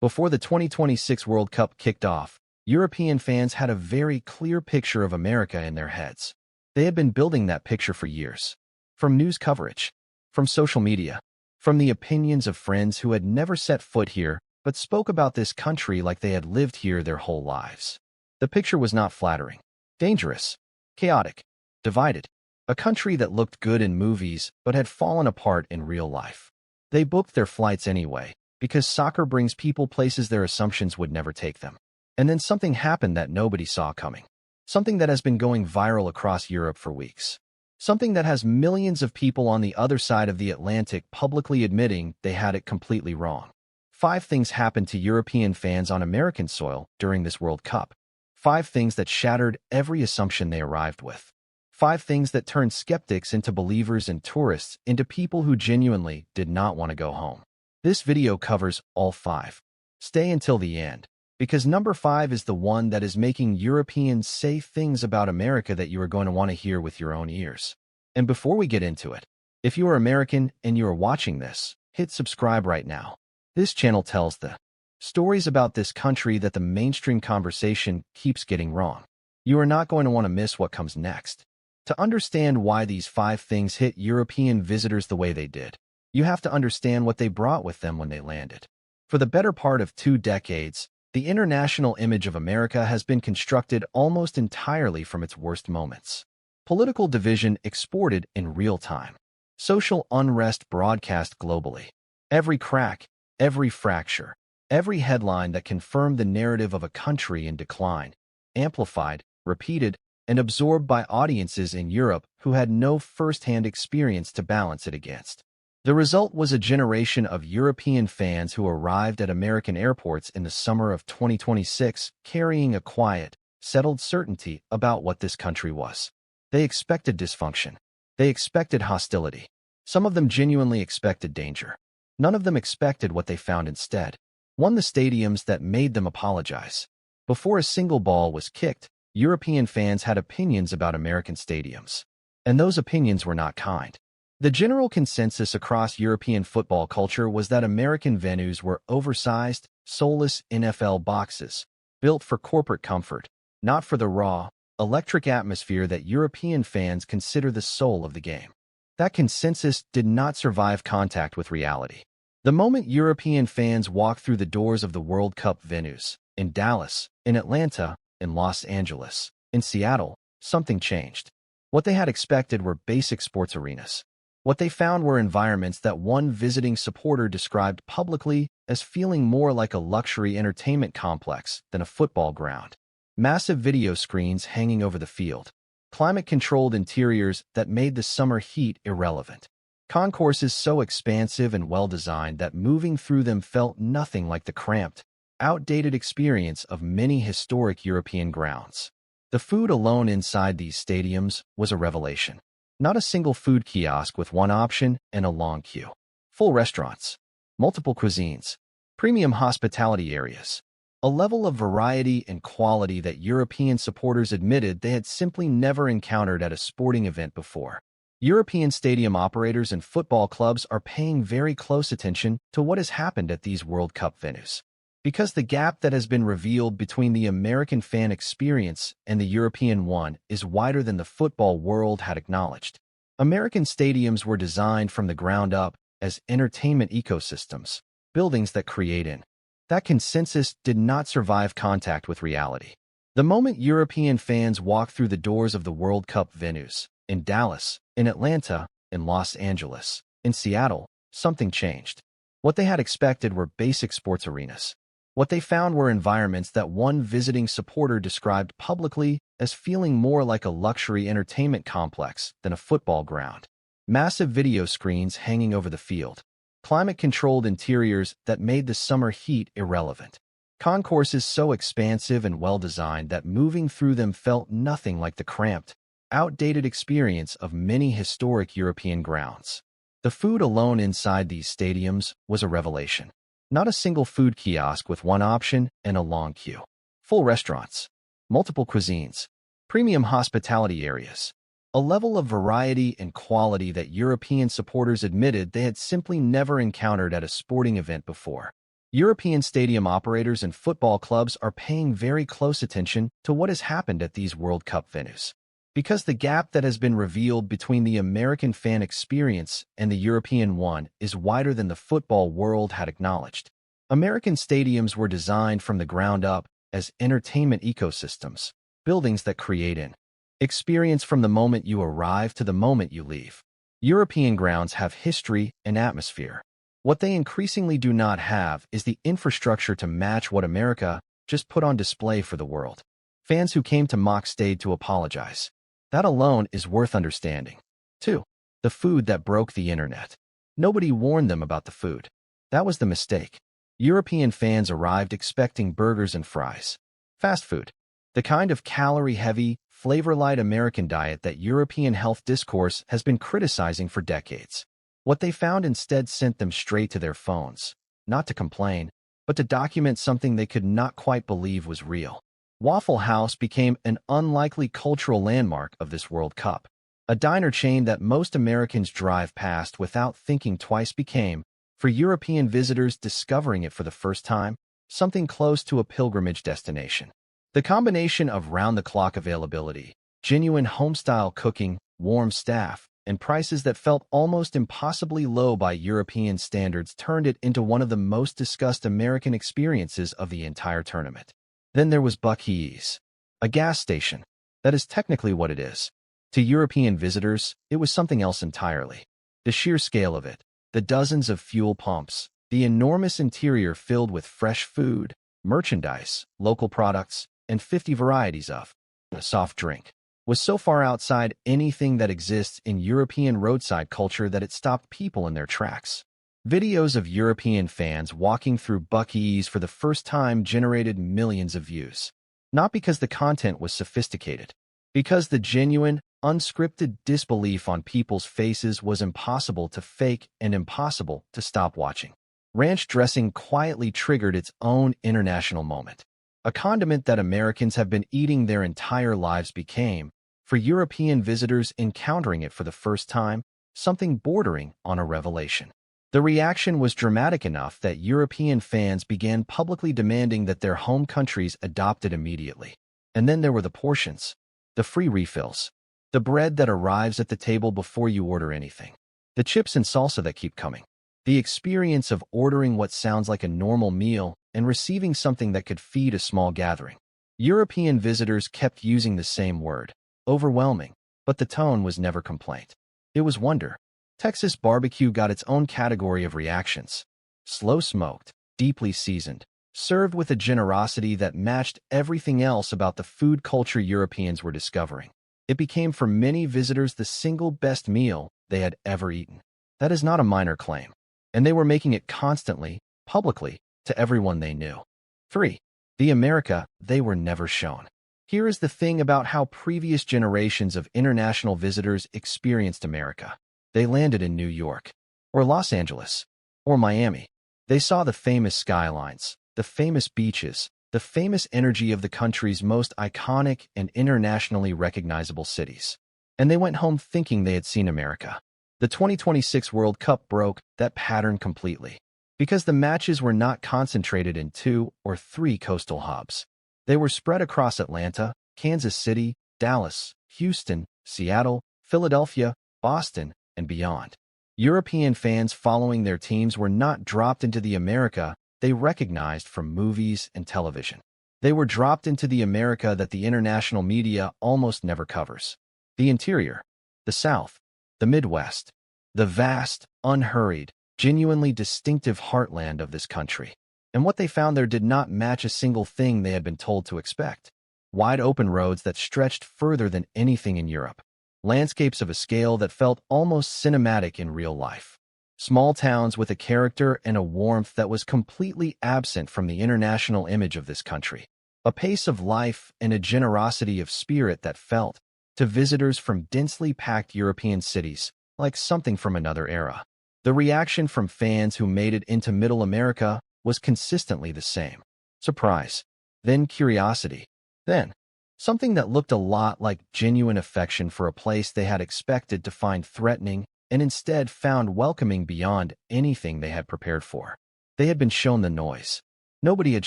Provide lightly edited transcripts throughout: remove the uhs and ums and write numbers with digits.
Before the 2026 World Cup kicked off, European fans had a very clear picture of America in their heads. They had been building that picture for years. From news coverage, from social media, from the opinions of friends who had never set foot here but spoke about this country like they had lived here their whole lives. The picture was not flattering, dangerous, chaotic, divided. A country that looked good in movies but had fallen apart in real life. They booked their flights anyway, because soccer brings people places their assumptions would never take them. And then something happened that nobody saw coming. Something that has been going viral across Europe for weeks. Something that has millions of people on the other side of the Atlantic publicly admitting they had it completely wrong. 5 things happened to European fans on American soil during this World Cup. 5 things that shattered every assumption they arrived with. 5 things that turned skeptics into believers and tourists into people who genuinely did not want to go home. This video covers all 5. Stay until the end, because number 5 is the one that is making Europeans say things about America that you are going to want to hear with your own ears. And before we get into it, if you are American and you are watching this, hit subscribe right now. This channel tells the stories about this country that the mainstream conversation keeps getting wrong. You are not going to want to miss what comes next. To understand why these 5 things hit European visitors the way they did, you have to understand what they brought with them when they landed. For the better part of 2 decades, the international image of America has been constructed almost entirely from its worst moments. Political division exported in real time. Social unrest broadcast globally. Every crack, every fracture, every headline that confirmed the narrative of a country in decline, amplified, repeated, and absorbed by audiences in Europe who had no first-hand experience to balance it against. The result was a generation of European fans who arrived at American airports in the summer of 2026 carrying a quiet, settled certainty about what this country was. They expected dysfunction. They expected hostility. Some of them genuinely expected danger. None of them expected what they found instead. The stadiums that made them apologize. Before a single ball was kicked, European fans had opinions about American stadiums. And those opinions were not kind. The general consensus across European football culture was that American venues were oversized, soulless NFL boxes, built for corporate comfort, not for the raw, electric atmosphere that European fans consider the soul of the game. That consensus did not survive contact with reality. The moment European fans walked through the doors of the World Cup venues, in Dallas, in Atlanta, in Los Angeles, in Seattle, something changed. What they had expected were basic sports arenas. What they found were environments that one visiting supporter described publicly as feeling more like a luxury entertainment complex than a football ground. Massive video screens hanging over the field. Climate-controlled interiors that made the summer heat irrelevant. Concourses so expansive and well-designed that moving through them felt nothing like the cramped, outdated experience of many historic European grounds. The food alone inside these stadiums was a revelation. Not a single food kiosk with one option and a long queue. Full restaurants, multiple cuisines, premium hospitality areas. A level of variety and quality that European supporters admitted they had simply never encountered at a sporting event before. European stadium operators and football clubs are paying very close attention to what has happened at these World Cup venues. Because the gap that has been revealed between the American fan experience and the European one is wider than the football world had acknowledged. American stadiums were designed from the ground up as entertainment ecosystems, buildings that create in. That consensus did not survive contact with reality. The moment European fans walked through the doors of the World Cup venues, in Dallas, in Atlanta, in Los Angeles, in Seattle, something changed. What they had expected were basic sports arenas. What they found were environments that one visiting supporter described publicly as feeling more like a luxury entertainment complex than a football ground. Massive video screens hanging over the field. Climate-controlled interiors that made the summer heat irrelevant. Concourses so expansive and well-designed that moving through them felt nothing like the cramped, outdated experience of many historic European grounds. The food alone inside these stadiums was a revelation. Not a single food kiosk with one option and a long queue. Full restaurants, multiple cuisines, premium hospitality areas. A level of variety and quality that European supporters admitted they had simply never encountered at a sporting event before. European stadium operators and football clubs are paying very close attention to what has happened at these World Cup venues. Because the gap that has been revealed between the American fan experience and the European one is wider than the football world had acknowledged. American stadiums were designed from the ground up as entertainment ecosystems, buildings that create an experience from the moment you arrive to the moment you leave. European grounds have history and atmosphere. What they increasingly do not have is the infrastructure to match what America just put on display for the world. Fans who came to mock stayed to apologize. That alone is worth understanding. 2. The food that broke the internet. Nobody warned them about the food. That was the mistake. European fans arrived expecting burgers and fries. Fast food. The kind of calorie-heavy, flavor-light American diet that European health discourse has been criticizing for decades. What they found instead sent them straight to their phones, not to complain, but to document something they could not quite believe was real. Waffle House became an unlikely cultural landmark of this World Cup. A diner chain that most Americans drive past without thinking twice became, for European visitors discovering it for the first time, something close to a pilgrimage destination. The combination of round-the-clock availability, genuine home-style cooking, warm staff, and prices that felt almost impossibly low by European standards turned it into one of the most discussed American experiences of the entire tournament. Then there was Buc-ee's, a gas station. That is technically what it is. To European visitors, it was something else entirely. The sheer scale of it, the dozens of fuel pumps, the enormous interior filled with fresh food, merchandise, local products, and 50 varieties of a soft drink, was so far outside anything that exists in European roadside culture that it stopped people in their tracks. Videos of European fans walking through Buc-ee's for the first time generated millions of views. Not because the content was sophisticated, because the genuine, unscripted disbelief on people's faces was impossible to fake and impossible to stop watching. Ranch dressing quietly triggered its own international moment. A condiment that Americans have been eating their entire lives became, for European visitors encountering it for the first time, something bordering on a revelation. The reaction was dramatic enough that European fans began publicly demanding that their home countries adopt it immediately. And then there were the portions, the free refills, the bread that arrives at the table before you order anything, the chips and salsa that keep coming, the experience of ordering what sounds like a normal meal and receiving something that could feed a small gathering. European visitors kept using the same word, overwhelming, but the tone was never complaint. It was wonder. Texas barbecue got its own category of reactions. Slow-smoked, deeply seasoned, served with a generosity that matched everything else about the food culture Europeans were discovering. It became for many visitors the single best meal they had ever eaten. That is not a minor claim. And they were making it constantly, publicly, to everyone they knew. 3. The America they were never shown. Here is the thing about how previous generations of international visitors experienced America. They landed in New York, or Los Angeles, or Miami. They saw the famous skylines, the famous beaches, the famous energy of the country's most iconic and internationally recognizable cities. And they went home thinking they had seen America. The 2026 World Cup broke that pattern completely, because the matches were not concentrated in 2 or 3 coastal hubs. They were spread across Atlanta, Kansas City, Dallas, Houston, Seattle, Philadelphia, Boston, and beyond. European fans following their teams were not dropped into the America they recognized from movies and television. They were dropped into the America that the international media almost never covers. The interior, the South, the Midwest, the vast, unhurried, genuinely distinctive heartland of this country. And what they found there did not match a single thing they had been told to expect. Wide open roads that stretched further than anything in Europe. Landscapes of a scale that felt almost cinematic in real life. Small towns with a character and a warmth that was completely absent from the international image of this country. A pace of life and a generosity of spirit that felt, to visitors from densely packed European cities, like something from another era. The reaction from fans who made it into Middle America was consistently the same. Surprise. Then curiosity. Then something that looked a lot like genuine affection for a place they had expected to find threatening and instead found welcoming beyond anything they had prepared for. They had been shown the noise. Nobody had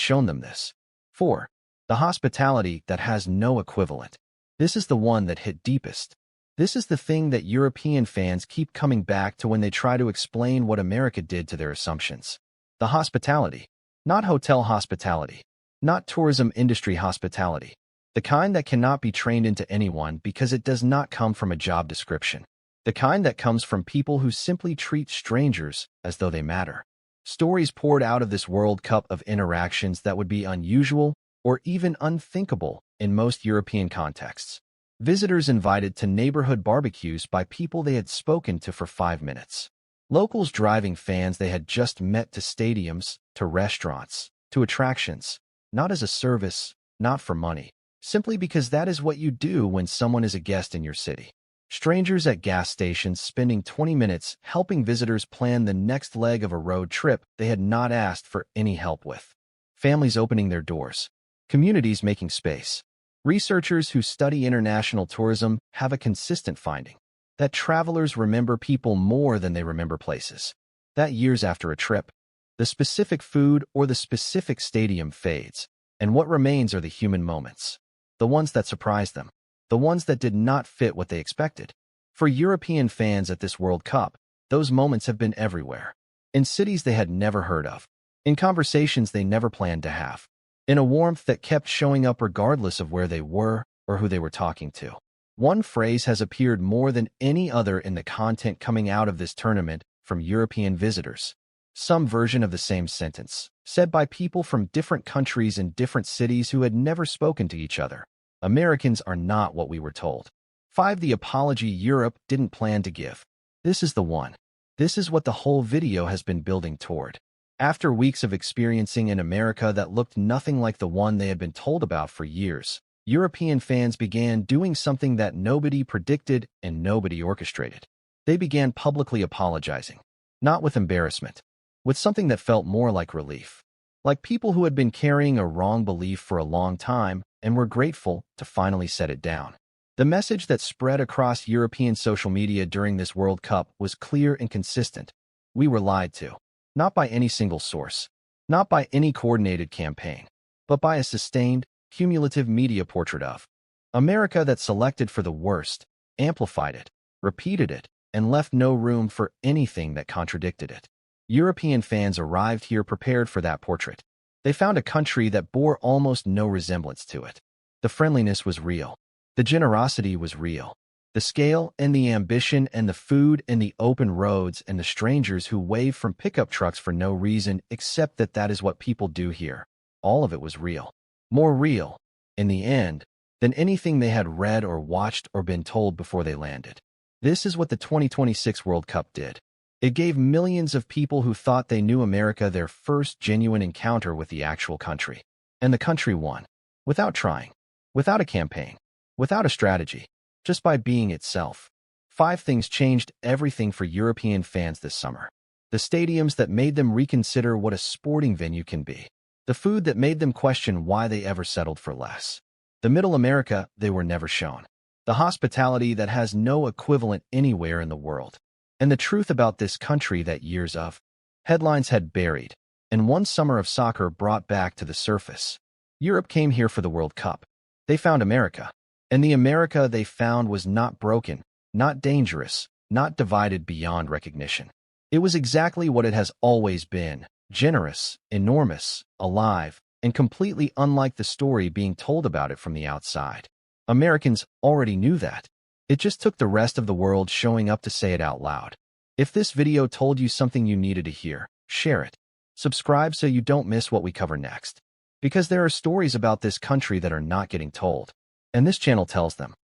shown them this. 4. The hospitality that has no equivalent. This is the one that hit deepest. This is the thing that European fans keep coming back to when they try to explain what America did to their assumptions. The hospitality. Not hotel hospitality. Not tourism industry hospitality. The kind that cannot be trained into anyone because it does not come from a job description. The kind that comes from people who simply treat strangers as though they matter. Stories poured out of this World Cup of interactions that would be unusual or even unthinkable in most European contexts. Visitors invited to neighborhood barbecues by people they had spoken to for 5 minutes. Locals driving fans they had just met to stadiums, to restaurants, to attractions, not as a service, not for money, simply because that is what you do when someone is a guest in your city. Strangers at gas stations spending 20 minutes helping visitors plan the next leg of a road trip they had not asked for any help with. Families opening their doors. Communities making space. Researchers who study international tourism have a consistent finding that travelers remember people more than they remember places. That years after a trip, the specific food or the specific stadium fades, and what remains are the human moments, the ones that surprised them, the ones that did not fit what they expected. For European fans at this World Cup, those moments have been everywhere. In cities they had never heard of, in conversations they never planned to have, in a warmth that kept showing up regardless of where they were or who they were talking to. One phrase has appeared more than any other in the content coming out of this tournament from European visitors. Some version of the same sentence, said by people from different countries and different cities who had never spoken to each other. Americans are not what we were told. 5. The apology Europe didn't plan to give. This is the one. This is what the whole video has been building toward. After weeks of experiencing an America that looked nothing like the one they had been told about for years, European fans began doing something that nobody predicted and nobody orchestrated. They began publicly apologizing, not with embarrassment, with something that felt more like relief. Like people who had been carrying a wrong belief for a long time and were grateful to finally set it down. The message that spread across European social media during this World Cup was clear and consistent. We were lied to. Not by any single source, not by any coordinated campaign, but by a sustained, cumulative media portrait of America that selected for the worst, amplified it, repeated it, and left no room for anything that contradicted it. European fans arrived here prepared for that portrait. They found a country that bore almost no resemblance to it. The friendliness was real. The generosity was real. The scale and the ambition and the food and the open roads and the strangers who waved from pickup trucks for no reason except that that is what people do here. All of it was real. More real, in the end, than anything they had read or watched or been told before they landed. This is what the 2026 World Cup did. It gave millions of people who thought they knew America their first genuine encounter with the actual country. And the country won. Without trying. Without a campaign. Without a strategy. Just by being itself. 5 things changed everything for European fans this summer. The stadiums that made them reconsider what a sporting venue can be. The food that made them question why they ever settled for less. The middle America they were never shown. The hospitality that has no equivalent anywhere in the world. And the truth about this country that years of headlines had buried, and one summer of soccer brought back to the surface. Europe came here for the World Cup. They found America. And the America they found was not broken, not dangerous, not divided beyond recognition. It was exactly what it has always been, generous, enormous, alive, and completely unlike the story being told about it from the outside. Americans already knew that. It just took the rest of the world showing up to say it out loud. If this video told you something you needed to hear, share it. Subscribe so you don't miss what we cover next. Because there are stories about this country that are not getting told. And this channel tells them.